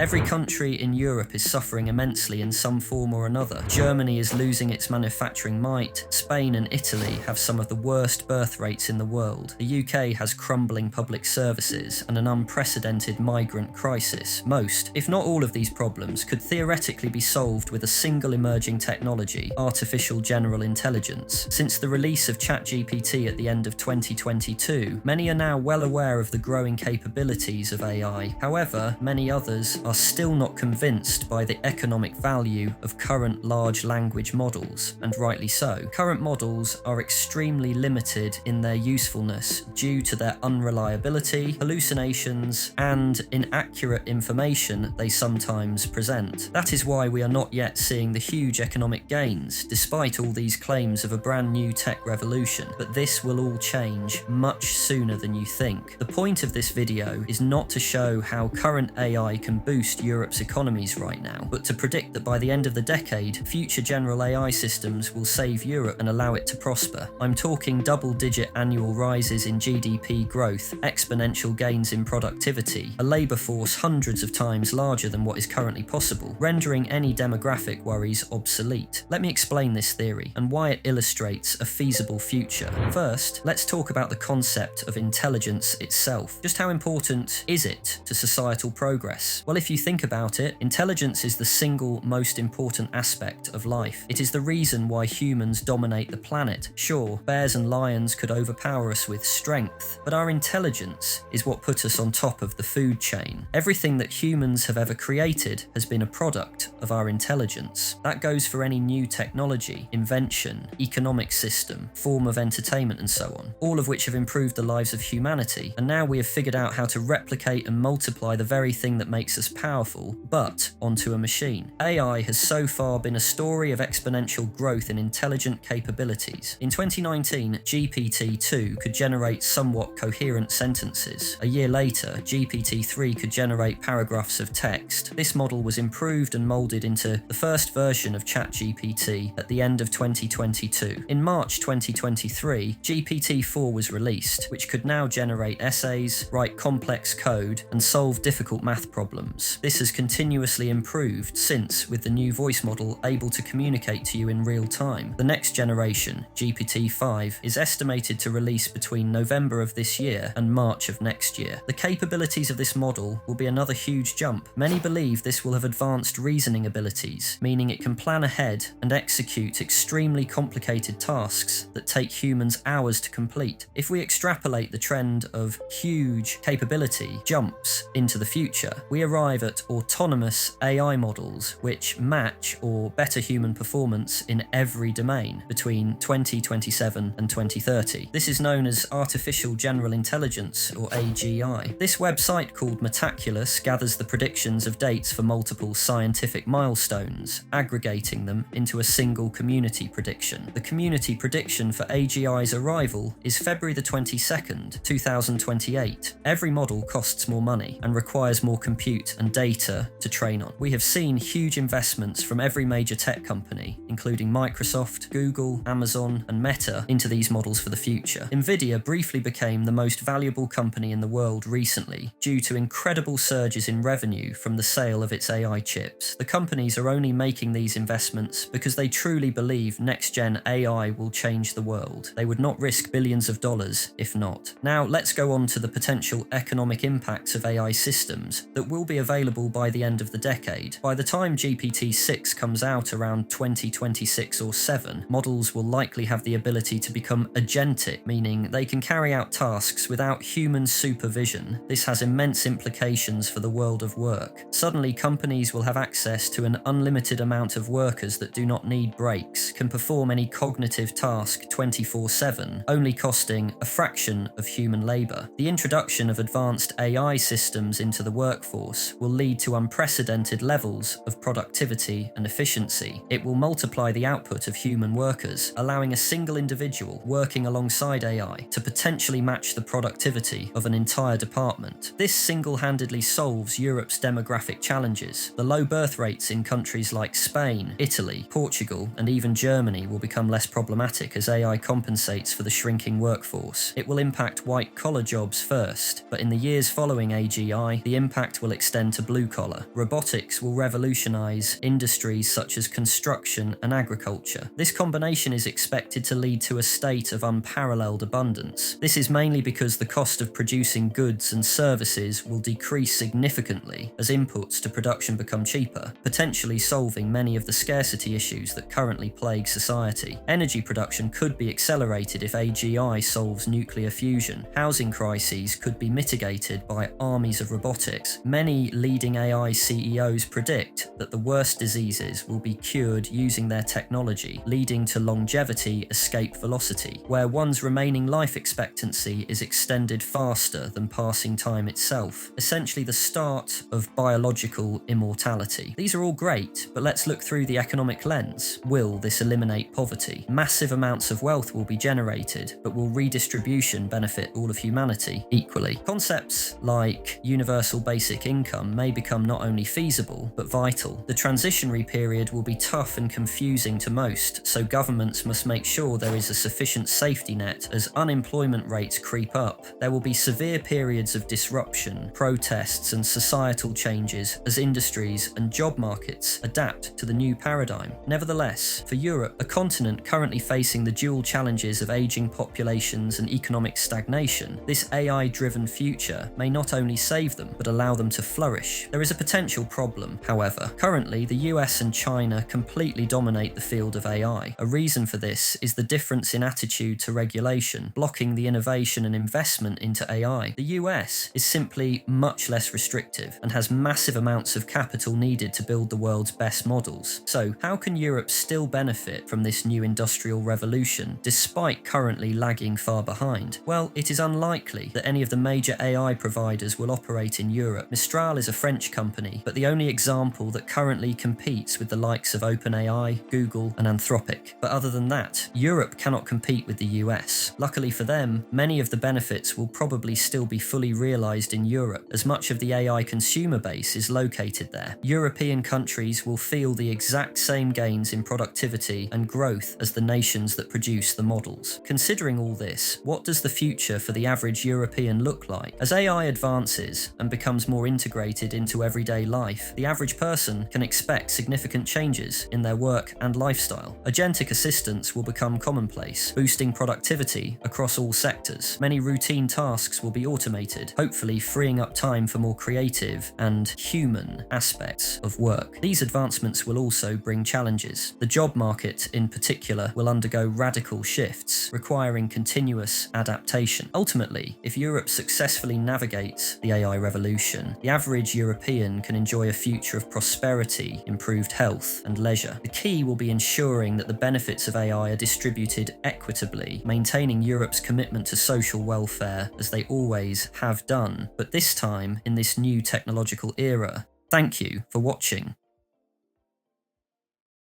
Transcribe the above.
Every country in Europe is suffering immensely in some form or another. Germany is losing its manufacturing might. Spain and Italy have some of the worst birth rates in the world. The UK has crumbling public services and an unprecedented migrant crisis. Most, if not all of these problems could theoretically be solved with a single emerging technology, artificial general intelligence. Since the release of ChatGPT at the end of 2022, many are now well aware of the growing capabilities of AI. However, many others are still not convinced by the economic value of current large language models, and rightly so. Current models are extremely limited in their usefulness due to their unreliability, hallucinations, and inaccurate information they sometimes present. That is why we are not yet seeing the huge economic gains, despite all these claims of a brand new tech revolution. But this will all change much sooner than you think. The point of this video is not to show how current AI can boost Europe's economies right now, but to predict that by the end of the decade, future general AI systems will save Europe and allow it to prosper. I'm talking double-digit annual rises in GDP growth, exponential gains in productivity, a labour force hundreds of times larger than what is currently possible, rendering any demographic worries obsolete. Let me explain this theory and why it illustrates a feasible future. First, let's talk about the concept of intelligence itself. Just how important is it to societal progress? Well, if you think about it, intelligence is the single most important aspect of life. It is the reason why humans dominate the planet. Sure, bears and lions could overpower us with strength, but our intelligence is what put us on top of the food chain. Everything that humans have ever created has been a product of our intelligence. That goes for any new technology, invention, economic system, form of entertainment, and so on, all of which have improved the lives of humanity. And now we have figured out how to replicate and multiply the very thing that makes us powerful, but onto a machine. AI has so far been a story of exponential growth in intelligent capabilities. In 2019, GPT-2 could generate somewhat coherent sentences. A year later, GPT-3 could generate paragraphs of text. This model was improved and molded into the first version of ChatGPT at the end of 2022. In March 2023, GPT-4 was released, which could now generate essays, write complex code, and solve difficult math problems. This has continuously improved since, with the new voice model able to communicate to you in real time. The next generation, GPT-5, is estimated to release between November of this year and March of next year. The capabilities of this model will be another huge jump. Many believe this will have advanced reasoning abilities, meaning it can plan ahead and execute extremely complicated tasks that take humans hours to complete. If we extrapolate the trend of huge capability jumps into the future, we arrive at autonomous AI models which match or better human performance in every domain between 2027 and 2030. This is known as artificial general intelligence, or AGI. This website called Metaculus gathers the predictions of dates for multiple scientific milestones, aggregating them into a single community prediction. The community prediction for AGI's arrival is February the 22nd, 2028. Every model costs more money and requires more compute and data to train on. We have seen huge investments from every major tech company, including Microsoft, Google, Amazon, and Meta, into these models for the future. Nvidia briefly became the most valuable company in the world recently due to incredible surges in revenue from the sale of its AI chips. The companies are only making these investments because they truly believe next-gen AI will change the world. They would not risk billions of dollars if not. Now let's go on to the potential economic impacts of AI systems that will be available by the end of the decade. By the time GPT-6 comes out around 2026 or 7, models will likely have the ability to become agentic, meaning they can carry out tasks without human supervision. This has immense implications for the world of work. Suddenly, companies will have access to an unlimited amount of workers that do not need breaks, can perform any cognitive task 24/7, only costing a fraction of human labour. The introduction of advanced AI systems into the workforce will lead to unprecedented levels of productivity and efficiency. It will multiply the output of human workers, allowing a single individual working alongside AI to potentially match the productivity of an entire department. This single-handedly solves Europe's demographic demographic challenges. The low birth rates in countries like Spain, Italy, Portugal, and even Germany will become less problematic as AI compensates for the shrinking workforce. It will impact white-collar jobs first, but in the years following AGI, the impact will extend to blue-collar. Robotics will revolutionize industries such as construction and agriculture. This combination is expected to lead to a state of unparalleled abundance. This is mainly because the cost of producing goods and services will decrease significantly as inputs to production become cheaper, potentially solving many of the scarcity issues that currently plague society. Energy production could be accelerated if AGI solves nuclear fusion. Housing crises could be mitigated by armies of robotics. Many leading AI CEOs predict that the worst diseases will be cured using their technology, leading to longevity escape velocity, where one's remaining life expectancy is extended faster than passing time itself, essentially the start of biological immortality. These are all great, but let's look through the economic lens. Will this eliminate poverty? Massive amounts of wealth will be generated, but will redistribution benefit all of humanity equally? Concepts like universal basic income may become not only feasible, but vital. The transitionary period will be tough and confusing to most, so governments must make sure there is a sufficient safety net as unemployment rates creep up. There will be severe periods of disruption, protests, and societal changes as industries and job markets adapt to the new paradigm. Nevertheless, for Europe, a continent currently facing the dual challenges of aging populations and economic stagnation, this AI-driven future may not only save them, but allow them to flourish. There is a potential problem, however. Currently, the US and China completely dominate the field of AI. A reason for this is the difference in attitude to regulation, blocking the innovation and investment into AI. The US is simply much less restrictive and has massive amounts of capital needed to build the world's best models. So, how can Europe still benefit from this new industrial revolution, despite currently lagging far behind? Well, it is unlikely that any of the major AI providers will operate in Europe. Mistral is a French company, but the only example that currently competes with the likes of OpenAI, Google, and Anthropic. But other than that, Europe cannot compete with the US. Luckily for them, many of the benefits will probably still be fully realized in Europe, as much of the AI consumer base is located there. European countries will feel the exact same gains in productivity and growth as the nations that produce the models. Considering all this, what does the future for the average European look like? As AI advances and becomes more integrated into everyday life, the average person can expect significant changes in their work and lifestyle. Agentic assistants will become commonplace, boosting productivity across all sectors. Many routine tasks will be automated, hopefully freeing up time for more creative and human aspects of work. These advancements will also bring challenges. The job market, in particular, will undergo radical shifts, requiring continuous adaptation. Ultimately, if Europe successfully navigates the AI revolution, the average European can enjoy a future of prosperity, improved health, and leisure. The key will be ensuring that the benefits of AI are distributed equitably, maintaining Europe's commitment to social welfare as they always have done, but this time in this new technological era. Thank you for watching.